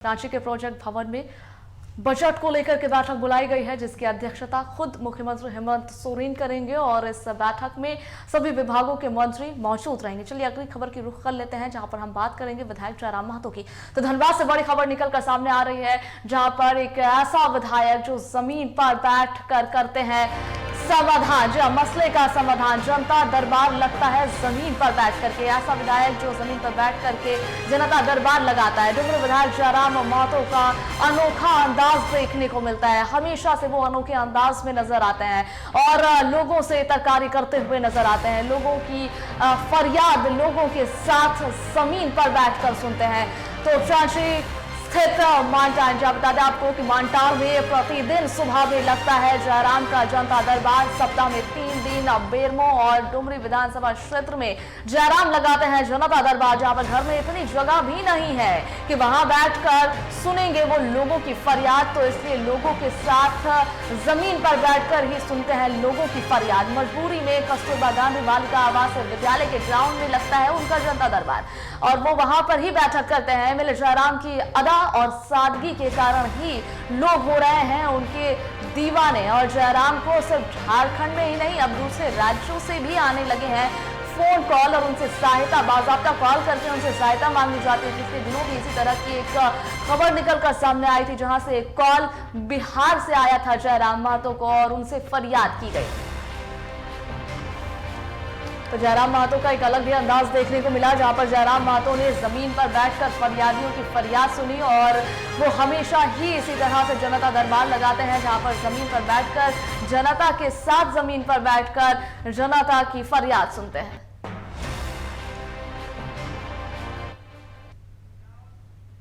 रांची के प्रोजेक्ट भवन में बजट को लेकर के बैठक बुलाई गई है, जिसकी अध्यक्षता खुद मुख्यमंत्री हेमंत सोरेन करेंगे और इस बैठक में सभी विभागों के मंत्री मौजूद रहेंगे। चलिए अगली खबर की रुख कर लेते हैं, जहां पर हम बात करेंगे विधायक जयराम महतो की। तो धनबाद से बड़ी खबर निकलकर सामने आ रही है, जहां पर एक ऐसा विधायक जो जमीन पर बैठ कर करते हैं समाधान, जो मसले का समाधान, जनता दरबार लगता है जमीन पर बैठ करके। ऐसा विधायक जो जमीन पर बैठ करके जनता दरबार लगाता है। डुमरी विधायक जयराम महतो का अनोखा अंदाज देखने को मिलता है। हमेशा से वो अनोखे अंदाज में नजर आते हैं और लोगों से तरकारी करते हुए नजर आते हैं। लोगों की फरियाद लोगों के साथ जमीन पर बैठकर सुनते हैं। तो रांची स्थित मानटार, जहाँ बता दें आपको कि मानटार में प्रतिदिन सुबह में लगता है जयराम का जनता दरबार। सप्ताह में 3 दिन बेरमो और डुमरी विधानसभा क्षेत्र में जयराम लगाते हैं जनता दरबार, जहाँ पर घर में इतनी जगह भी नहीं है कि वहां बैठकर सुनेंगे वो लोगों की फरियाद। तो इसलिए लोगों के साथ जमीन पर बैठकर ही सुनते हैं लोगों की फरियाद। मजबूरी में कस्तूरबा गांधी बालिका आवासीय विद्यालय के ग्राउंड में लगता है उनका जनता दरबार और वो वहां पर ही बैठक करते हैं। एमएलए जयराम की अदा और सादगी के कारण ही लोग हो रहे हैं उनके दीवाने और जयराम को सिर्फ झारखंड में ही नहीं, अब दूसरे राज्यों से भी आने लगे हैं फोन कॉल और उनसे सहायता, बाकायदा कॉल करके उनसे सहायता मांगी जाती है। पिछले दिनों भी इसी तरह की एक खबर निकलकर सामने आई थी, जहां से एक कॉल बिहार से आया था जयराम महतो को और उनसे फरियाद की गई। तो जयराम महतो का एक अलग ही अंदाज देखने को मिला, जहां पर जयराम महतो ने जमीन पर बैठकर फरियादियों की फरियाद सुनी और वो हमेशा ही इसी तरह से जनता दरबार लगाते हैं, जहां पर जमीन पर बैठकर जनता के साथ जमीन पर बैठकर जनता की फरियाद सुनते हैं।